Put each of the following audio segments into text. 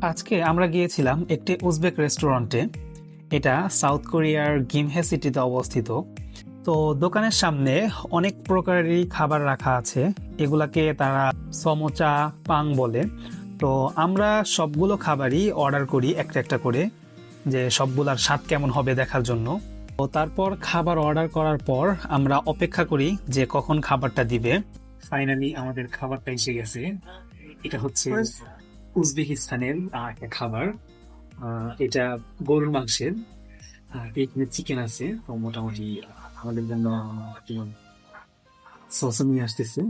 আজকে আমরা গিয়েছিলাম একটি উজবেক রেস্টুরেন্টে। এটা সাউথ কোরিয়ার গিমহে সিটিতে অবস্থিত। তো দোকানের সামনে অনেক প্রকারেরই খাবার রাখা আছে। এগুলাকে তারা সমোচা পাং বলে। তো আমরা সবগুলো খাবারই অর্ডার করি একটা একটা করে, যে সবগুলার স্বাদ কেমন হবে দেখার জন্য। তো তারপর খাবার অর্ডার করার পর আমরা অপেক্ষা করি যে কখন খাবারটা দিবে। ফাইনালি আমাদের খাবারটা এসে গেছে। এটা হচ্ছে উজবেকিস্তানের একটা খাবার। এটা গরুর মাংসের, আর এখানে চিকেন আছে। তো মোটামুটি আমাদের জন্য সস নিয়ে আসতেছে।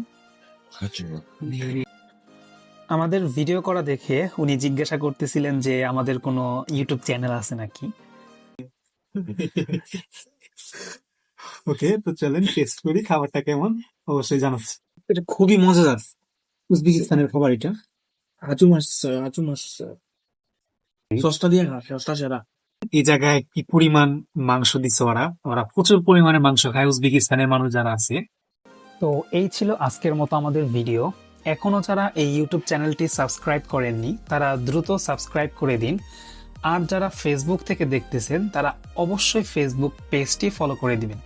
আমাদের ভিডিও করা দেখে উনি জিজ্ঞাসা করতেছিলেন যে আমাদের কোনো ইউটিউব চ্যানেল আছে নাকি। ওকে, তো চলেন টেস্ট করি খাবারটা কেমন, অবশ্যই জানাচ্ছি। এটা খুবই মজাদার উজবেকিস্তানের খাবার। এটা আচু মাছ, আচু মাছ সসটা দিয়ে খা, সসটা সেরা। এই জায়গায় কি পরিমাণ মাংস দিচ্ছে ওরা ওরা প্রচুর পরিমাণে মাংস খায় উজবেকিস্তানের মানুষ যারা আছে। তো এই ছিল আজকের মতো আমাদের ভিডিও। এখনো যারা এই ইউটিউব চ্যানেলটি সাবস্ক্রাইব করেননি তারা দ্রুত সাবস্ক্রাইব করে দিন। আর যারা ফেসবুক থেকে দেখতেছেন তারা অবশ্যই ফেসবুক পেজটি ফলো করে দিবেন।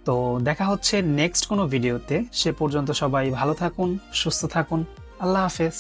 তো দেখা হচ্ছে নেক্সট কোনো ভিডিওতে। সে পর্যন্ত সবাই ভালো থাকুন, সুস্থ থাকুন। আল্লাহ হাফেজ।